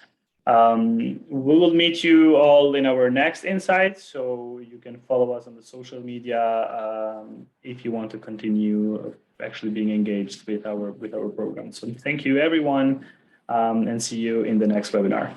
We will meet you all in our next Insights, so you can follow us on the social media if you want to continue actually being engaged with our program. So thank you, everyone, and see you in the next webinar.